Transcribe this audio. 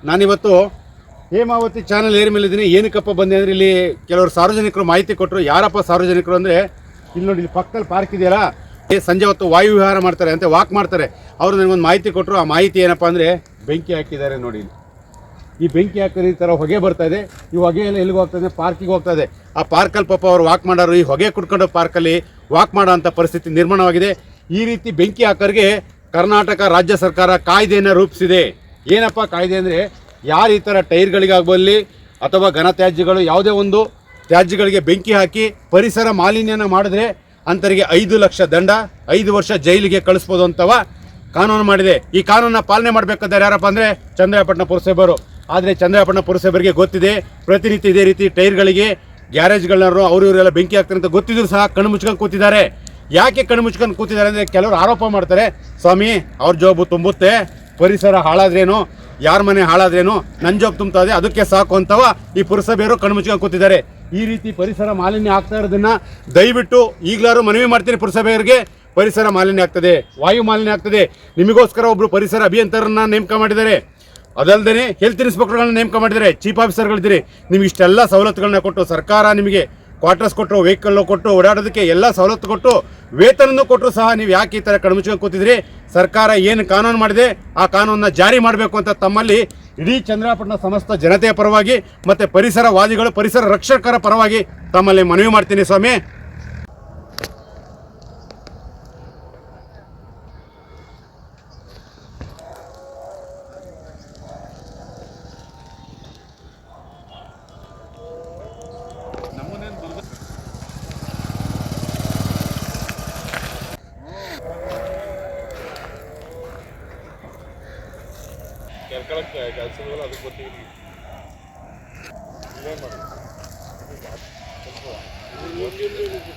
ನಾನಿವತ್ತು Hemavathi channel air ಮೇಲಿದ್ದೀನಿ. ಏನಕ್ಕಪ್ಪ ಬಂದೆ ಅಂದರೆ ಇಲ್ಲಿ ಕೆಲವರು ಸಾರ್ವಜನಿಕರು ಮಾಹಿತಿ ಕೊಟ್ಟರು. ಯಾರಪ್ಪ ಸಾರ್ವಜನಿಕರು ಅಂದರೆ ಇಲ್ಲಿ ನೋಡಿ, ಇಲ್ಲಿ ಪಕ್ಕದಲ್ಲಿ ಪಾರ್ಕ್ ಇದೆಯಲ್ಲ, ಸಂಜೆ ಹೊತ್ತು ವಾಯು ವಿಹಾರ ಮಾಡ್ತಾರೆ ಅಂತ, ವಾಕ್ ಮಾಡ್ತಾರೆ. ಅವರು ನನಗೊಂದು ಮಾಹಿತಿ ಕೊಟ್ಟರು. ಆ ಮಾಹಿತಿ ಏನಪ್ಪ ಅಂದರೆ ಬೆಂಕಿ ಹಾಕಿದ್ದಾರೆ ನೋಡಿ. ಈ ಬೆಂಕಿ ಹಾಕಿದ್ರೆ ಈ ಥರ ಹೊಗೆ ಬರ್ತಾ ಇದೆ. ಈ ಹೊಗೆ ಎಲ್ಲ ಎಲ್ಲಿಗೆ ಹೋಗ್ತದೆ? ಪಾರ್ಕಿಗೆ ಹೋಗ್ತಾ ಇದೆ. ಆ ಪಾರ್ಕಲ್ಲಿ ಪಾಪ ಅವರು ವಾಕ್ ಮಾಡೋರು ಈ ಹೊಗೆ ಕುಡ್ಕೊಂಡು ಪಾರ್ಕಲ್ಲಿ ವಾಕ್ ಮಾಡೋ ಅಂಥ ಪರಿಸ್ಥಿತಿ ನಿರ್ಮಾಣವಾಗಿದೆ. ಈ ರೀತಿ ಬೆಂಕಿ ಹಾಕೋರಿಗೆ ಕರ್ನಾಟಕ ರಾಜ್ಯ ಸರ್ಕಾರ ಕಾಯ್ದೆಯನ್ನು ರೂಪಿಸಿದೆ. ಏನಪ್ಪ ಕಾಯ್ದೆ ಅಂದರೆ, ಯಾರು ಈ ಥರ ಟೈರ್ಗಳಿಗಾಗಬಲ್ಲಿ ಅಥವಾ ಘನತ್ಯಾಜ್ಯಗಳು ಯಾವುದೇ ಒಂದು ತ್ಯಾಜ್ಯಗಳಿಗೆ ಬೆಂಕಿ ಹಾಕಿ ಪರಿಸರ ಮಾಲಿನ್ಯನ ಮಾಡಿದ್ರೆ ಅಂಥವರಿಗೆ 5 ಲಕ್ಷ ದಂಡ, 5 ವರ್ಷ ಜೈಲಿಗೆ ಕಳಿಸ್ಬೋದು ಅಂತವ ಕಾನೂನು ಮಾಡಿದೆ. ಈ ಕಾನೂನನ್ನ ಪಾಲನೆ ಮಾಡಬೇಕಾದ್ರೆ ಯಾರಪ್ಪ ಅಂದರೆ ಚಂದ್ರಾಯಪಟ್ಟಣ ಪುರಸಭೆಯವರು. ಆದರೆ ಚಂದ್ರಾಯಪಟ್ಟಣ ಪುರಸಭೆಗೆ ಗೊತ್ತಿದೆ, ಪ್ರತಿನಿತ್ಯ ಇದೇ ರೀತಿ ಟೈರ್ಗಳಿಗೆ ಗ್ಯಾರೇಜ್ಗಳನ್ನವರು ಅವರು ಇವರೆಲ್ಲ ಬೆಂಕಿ ಹಾಕ್ತಾರೆ ಅಂತ ಗೊತ್ತಿದ್ರು ಸಹ ಕಣ್ಣು ಮುಚ್ಕೊಂಡು ಕೂತಿದ್ದಾರೆ. ಯಾಕೆ ಕಣ್ಣು ಮುಚ್ಕೊಂಡು ಕೂತಿದ್ದಾರೆ ಅಂದರೆ, ಕೆಲವರು ಆರೋಪ ಮಾಡ್ತಾರೆ, ಸ್ವಾಮಿ ಅವ್ರ ಜೋಬು ತುಂಬುತ್ತೆ, ಪರಿಸರ ಹಾಳಾದ್ರೇನು, ಯಾರ ಮನೆ ಹಾಳಾದ್ರೇನು, ನನ್ನ ಜೋಬ್ ತುಂಬ್ತಾ ಇದೆ, ಅದಕ್ಕೆ ಸಾಕು ಅಂತವ ಈ ಪುರಸಭೆಯವರು ಕಣ್ಣು ಮುಚ್ಕೊಂಡು ಕೂತಿದ್ದಾರೆ. ಈ ರೀತಿ ಪರಿಸರ ಮಾಲಿನ್ಯ ಆಗ್ತಾ ಇರೋದನ್ನ ದಯವಿಟ್ಟು ಈಗಲಾರು ಮನವಿ ಮಾಡ್ತೀನಿ ಪುರಸಭೆಯವರಿಗೆ. ಪರಿಸರ ಮಾಲಿನ್ಯ ಆಗ್ತದೆ, ವಾಯು ಮಾಲಿನ್ಯ ಆಗ್ತದೆ. ನಿಮಗೋಸ್ಕರ ಒಬ್ಬರು ಪರಿಸರ ಅಭಿಯಂತರನ್ನ ನೇಮಕ ಮಾಡಿದ್ದಾರೆ. ಅದಲ್ಲದೆ ಹೆಲ್ತ್ ಇನ್ಸ್ಪೆಕ್ಟರ್ಗಳನ್ನ ನೇಮಕ ಮಾಡಿದ್ದಾರೆ. ಚೀಫ್ ಆಫೀಸರ್ಗಳಿದ್ದೀರಿ. ನಿಮ್ಗೆ ಇಷ್ಟೆಲ್ಲ ಸವಲತ್ತುಗಳನ್ನ ಕೊಟ್ಟು, ಸರ್ಕಾರ ನಿಮಗೆ ಕ್ವಾರ್ಟರ್ಸ್ ಕೊಟ್ಟರು, ವೆಹಿಕಲ್ ಕೊಟ್ಟು, ಓಡಾಡೋದಕ್ಕೆ ಎಲ್ಲ ಸವಲತ್ತು ಕೊಟ್ಟು, ವೇತನನೂ ಕೊಟ್ಟರು ಸಹ ನೀವು ಯಾಕೆ ಈ ಥರ ಕಣ್ಮುಚ್ಕೊಂಡು ಕೂತಿದ್ರಿ? ಸರ್ಕಾರ ಏನು ಕಾನೂನು ಮಾಡಿದೆ ಆ ಕಾನೂನನ್ನ ಜಾರಿ ಮಾಡಬೇಕು ಅಂತ ತಮ್ಮಲ್ಲಿ ಇಡೀ ಚಂದ್ರಾಯಪಟ್ಟಣ ಸಮಸ್ತ ಜನತೆಯ ಪರವಾಗಿ ಮತ್ತು ಪರಿಸರವಾದಿಗಳು, ಪರಿಸರ ರಕ್ಷಕರ ಪರವಾಗಿ ತಮ್ಮಲ್ಲಿ ಮನವಿ ಮಾಡ್ತೀನಿ ಸ್ವಾಮಿ. ಕೆಲಸಗಳು ಅದಕ್ಕೆ ಗೊತ್ತಿಲ್ಲ. ಇದೇನು ಮಾಡಿ ಇದೇನು ಮಾಡಿ